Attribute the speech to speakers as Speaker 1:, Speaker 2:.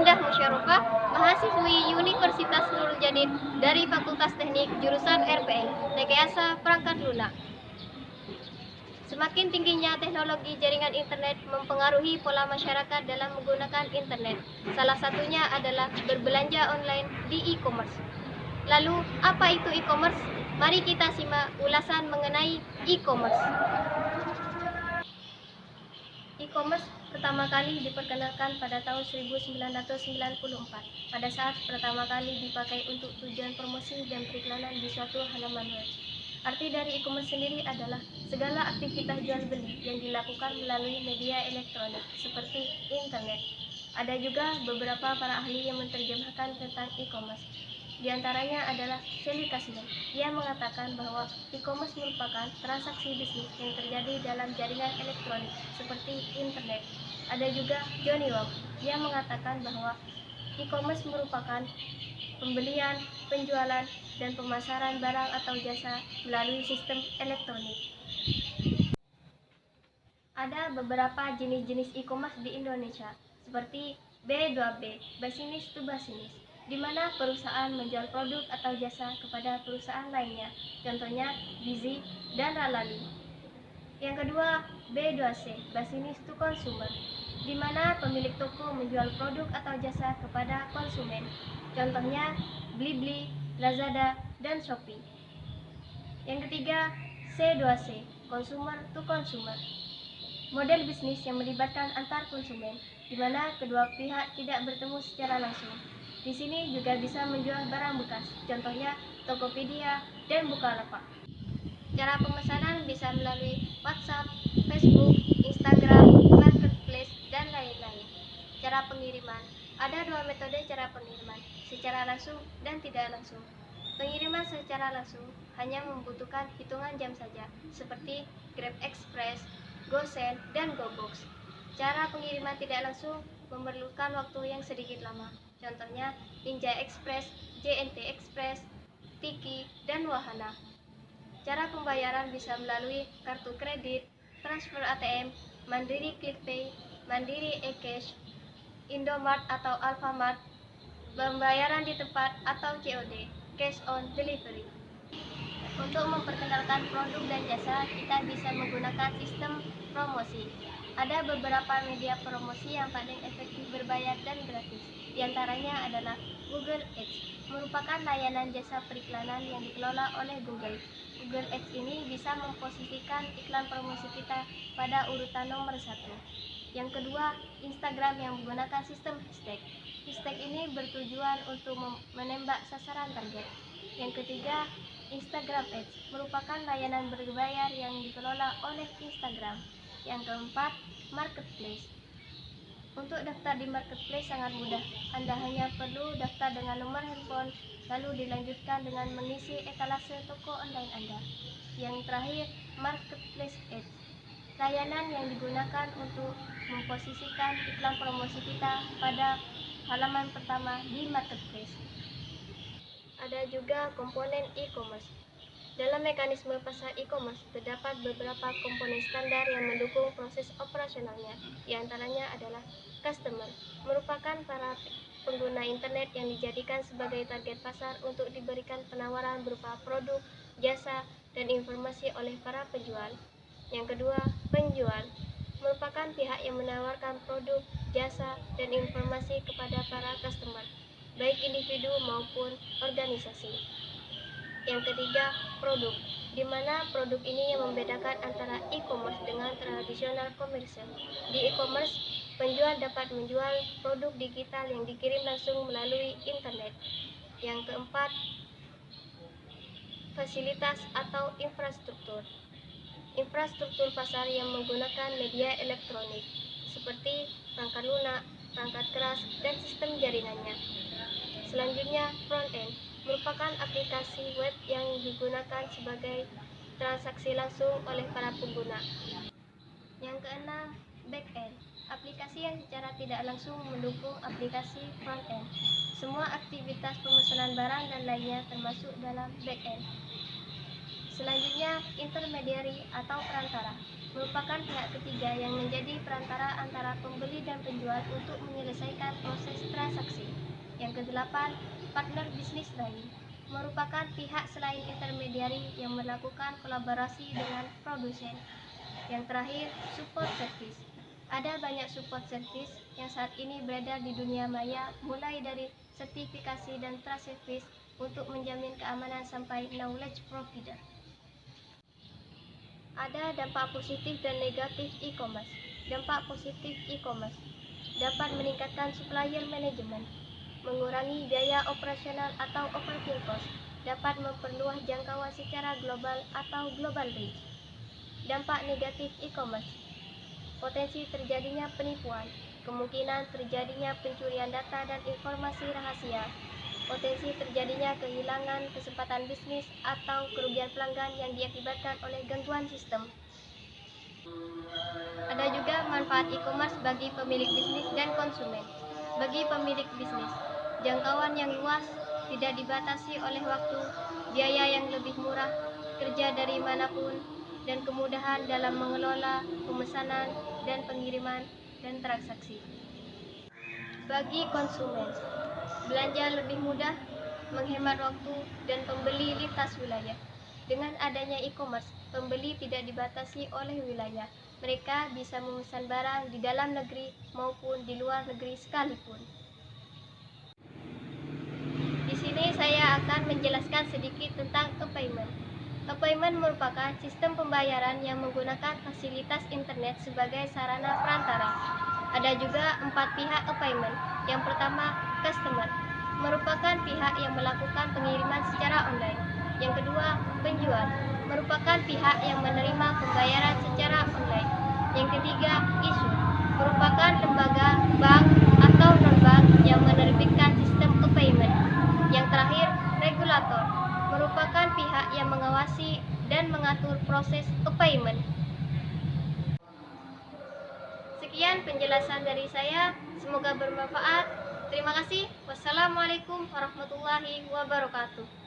Speaker 1: Indah Musyarofa, mahasiswi Universitas Nurul Jadid dari Fakultas Teknik jurusan RPL, Rekayasa Perangkat Lunak. Semakin tingginya teknologi jaringan internet mempengaruhi pola masyarakat dalam menggunakan internet. Salah satunya adalah berbelanja online di e-commerce. Lalu, apa itu e-commerce? Mari kita simak ulasan mengenai e-commerce. E-commerce pertama kali diperkenalkan pada tahun 1994 pada saat pertama kali dipakai untuk tujuan promosi dan periklanan di suatu halaman web. Arti dari e-commerce sendiri adalah segala aktivitas jual beli yang dilakukan melalui media elektronik seperti internet. Ada juga beberapa para ahli yang menerjemahkan tentang e-commerce. Di antaranya adalah Shelly Kasmin. Ia mengatakan bahwa e-commerce merupakan transaksi bisnis yang terjadi dalam jaringan elektronik seperti internet. Ada juga Johnny Wong. Ia mengatakan bahwa e-commerce merupakan pembelian, penjualan, dan pemasaran barang atau jasa melalui sistem elektronik. Ada beberapa jenis-jenis e-commerce di Indonesia, seperti B2B, Business to Business, di mana perusahaan menjual produk atau jasa kepada perusahaan lainnya, contohnya Bizi dan Ralali. Yang kedua, B2C, Business to Consumer, di mana pemilik toko menjual produk atau jasa kepada konsumen, contohnya Blibli, Lazada, dan Shopee. Yang ketiga, C2C, Consumer to Consumer, model bisnis yang melibatkan antar konsumen, di mana kedua pihak tidak bertemu secara langsung. Di sini juga bisa menjual barang bekas, contohnya Tokopedia dan Bukalapak. Cara pemesanan bisa melalui WhatsApp, Facebook, Instagram, Marketplace, dan lain-lain. Cara pengiriman, ada dua metode cara pengiriman, secara langsung dan tidak langsung. Pengiriman secara langsung hanya membutuhkan hitungan jam saja, seperti Grab Express, GoSend, dan GoBox. Cara pengiriman tidak langsung memerlukan waktu yang sedikit lama, contohnya Ninja Express, JNT Express, Tiki, dan Wahana. Cara pembayaran bisa melalui kartu kredit, transfer ATM, Mandiri QlikPay, Mandiri eCash, Indomart atau Alfamart, pembayaran di tempat atau COD, Cash on Delivery. Untuk memperkenalkan produk dan jasa, kita bisa menggunakan sistem promosi. Ada beberapa media promosi yang paling efektif berbayar dan gratis. Di antaranya adalah Google Ads, merupakan layanan jasa periklanan yang dikelola oleh Google. Google Ads ini bisa memposisikan iklan promosi kita pada urutan nomor 1. Yang kedua, Instagram yang menggunakan sistem hashtag. Hashtag ini bertujuan untuk menembak sasaran target. Yang ketiga, Instagram Ads merupakan layanan berbayar yang dikelola oleh Instagram. Yang keempat, Marketplace. Untuk daftar di Marketplace sangat mudah. Anda hanya perlu daftar dengan nomor handphone, lalu dilanjutkan dengan mengisi etalase toko online Anda. Yang terakhir, Marketplace Ads, layanan yang digunakan untuk memposisikan iklan promosi kita pada halaman pertama di Marketplace. Ada juga komponen e-commerce. Dalam mekanisme pasar e-commerce, terdapat beberapa komponen standar yang mendukung proses operasionalnya. Di antaranya adalah customer, merupakan para pengguna internet yang dijadikan sebagai target pasar untuk diberikan penawaran berupa produk, jasa, dan informasi oleh para penjual. Yang kedua, penjual, merupakan pihak yang menawarkan produk, jasa, dan informasi kepada para customer, baik individu maupun organisasi. Yang ketiga, produk, di mana produk ini yang membedakan antara e-commerce dengan tradisional komersial. Di e-commerce, penjual dapat menjual produk digital yang dikirim langsung melalui internet. Yang keempat, fasilitas atau infrastruktur. Infrastruktur pasar yang menggunakan media elektronik, seperti perangkat lunak, perangkat keras, dan sistem jaringannya. Selanjutnya, front-end, merupakan aplikasi web yang digunakan sebagai transaksi langsung oleh para pengguna. Yang keenam, back-end, aplikasi yang secara tidak langsung mendukung aplikasi front-end. Semua aktivitas pemesanan barang dan lainnya termasuk dalam back-end. Selanjutnya, intermediary atau perantara, merupakan pihak ketiga yang menjadi perantara antara pembeli dan penjual untuk menyelesaikan proses transaksi. Yang kedelapan, partner bisnis lain merupakan pihak selain intermediari yang melakukan kolaborasi dengan produsen. Yang terakhir, support service. Ada banyak support service yang saat ini beredar di dunia maya, mulai dari sertifikasi dan trust service untuk menjamin keamanan sampai knowledge provider. Ada dampak positif dan negatif e-commerce. Dampak positif e-commerce dapat meningkatkan supplier management, mengurangi biaya operasional atau operating cost, dapat memperluas jangkauan secara global atau global reach. Dampak negatif e-commerce: potensi terjadinya penipuan, kemungkinan terjadinya pencurian data dan informasi rahasia, potensi terjadinya kehilangan kesempatan bisnis atau kerugian pelanggan yang diakibatkan oleh gangguan sistem. Ada juga manfaat e-commerce bagi pemilik bisnis dan konsumen. Bagi pemilik bisnis, jangkauan yang luas, tidak dibatasi oleh waktu, biaya yang lebih murah, kerja dari manapun, dan kemudahan dalam mengelola pemesanan dan pengiriman dan transaksi. Bagi konsumen, belanja lebih mudah, menghemat waktu, dan pembeli lintas wilayah. Dengan adanya e-commerce, pembeli tidak dibatasi oleh wilayah. Mereka bisa memesan barang di dalam negeri maupun di luar negeri sekalipun. Di sini saya akan menjelaskan sedikit tentang e-payment. E-payment merupakan sistem pembayaran yang menggunakan fasilitas internet sebagai sarana perantara. Ada juga 4 pihak e-payment. Yang pertama, customer, merupakan pihak yang melakukan pengiriman secara online. Yang kedua, penjual, merupakan pihak yang menerima pembayaran secara online. Yang ketiga, issuer, merupakan lembaga, bank, atau non-bank yang menerbitkan sistem e-payment. Yang terakhir, regulator, merupakan pihak yang mengawasi dan mengatur proses e-payment. Sekian penjelasan dari saya, semoga bermanfaat. Terima kasih. Wassalamualaikum warahmatullahi wabarakatuh.